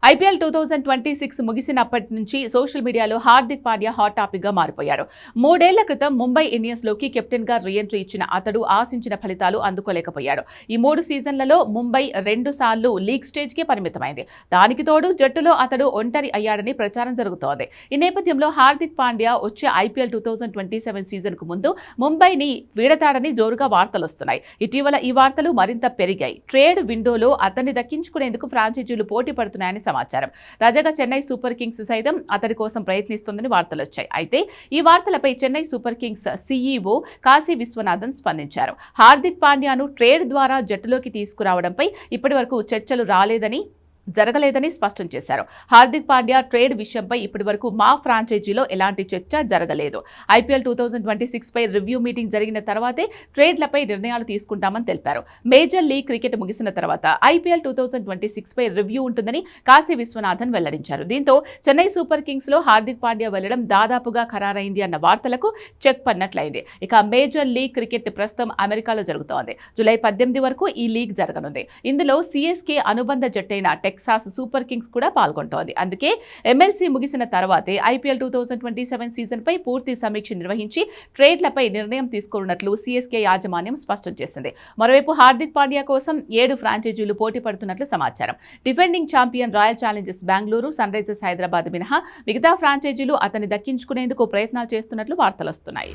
IPL 2026 ముగిసినప్పటి నుంచి social మీడియాలో Hardik Pandya hot topic గా మారిపోయారు. 3 ఏళ్ల క్రితం ముంబై ఇండియన్స్ లోకి కెప్టెన్ గా రీఎంట్రీ ఇచ్చిన అతడు ఆశించిన ఫలితాలు అందుకోలేకపోయాడు. ఈ 3 సీజన్లలో ముంబై 2 సార్లు లీగ్ స్టేజ్ కి పరిమితమైంది. దానికి తోడు జట్టులో అతడు ఒంటరి అయ్యాడని ప్రచారం జరుగుతోంది. ఈ నేపథ్యంలో హార్దిక్ పాండ్యా వచ్చే ఐపీఎల్ 2027 సీజన్ కు ముందు ముంబైని వీడతాడని జోరుగా వార్తలు వస్తున్నాయి. ఇటీవల ఈ వార్తలు మరింత పెరిగాయి. ట్రేడ్ విండోలో అతన్ని దక్కించుకునేందుకు ఫ్రాంచైజీలు పోటీ పడుతున్నాయని సమాచారం. తాజాగా చెన్నై సూపర్ కింగ్స్ సైతం అతడి కోసం ప్రయత్నిస్తోందని వార్తలు వచ్చాయి. అయితే ఈ వార్తలపై Chennai super kings CEO Kasi Viswanathan స్పందించారు. హార్దిక్ పాండ్యాను ట్రేడ్ ద్వారా జట్టులోకి తీసుకురావడంపై ఇప్పటివరకు చర్చలు జరగలేదని స్పష్టం చేశారు. హార్దిక్ పాండ్యా ట్రేడ్ విషయంపై ఇప్పటివరకు మా ఫ్రాంచైజీలో ఎలాంటి చర్చ జరగలేదు. ఐపీఎల్ 2026 పై రివ్యూ మీటింగ్ జరిగిన తర్వాతే ట్రేడ్లపై నిర్ణయాలు తీసుకుంటామని తెలిపారు. మేజర్ లీగ్ క్రికెట్ ముగిసిన తర్వాత ఐపీఎల్ 2026 పై రివ్యూ ఉంటుందని కాశీ విశ్వనాథన్ వెల్లడించారు. దీంతో చెన్నై సూపర్ కింగ్స్ లో హార్దిక్ పాండ్యా వెళ్లడం దాదాపుగా ఖరారైంది అన్న వార్తలకు చెక్ పడినట్లయింది. ఇక మేజర్ లీగ్ క్రికెట్ ప్రస్తుతం అమెరికాలో జరుగుతోంది. జూలై 18 వరకు ఈ లీగ్ జరగనుంది. ఇందులో సిఎస్కే అనుబంధ జట్టైన టెక్సాస్ సూపర్ కింగ్స్ కూడా పాల్గొంటోంది. అందుకే ఎమ్మెల్సీ ముగిసిన తర్వాతే ఐపీఎల్ 2027 సీజన్ పై పూర్తి సమీక్ష నిర్వహించి ట్రేడ్లపై నిర్ణయం తీసుకోనున్నట్లు సిఎస్కే యాజమాన్యం స్పష్టం చేసింది. మరోవైపు హార్దిక్ పాండ్యా కోసం 7 ఫ్రాంచైజీలు పోటీ పడుతున్నట్లు సమాచారం. Defending champion Royal Challengers Bengaluru, Sunrisers Hyderabad మినహా మిగతా ఫ్రాంచైజీలు అతన్ని దక్కించుకునేందుకు ప్రయత్నాలు చేస్తున్నట్లు వార్తలు వస్తున్నాయి.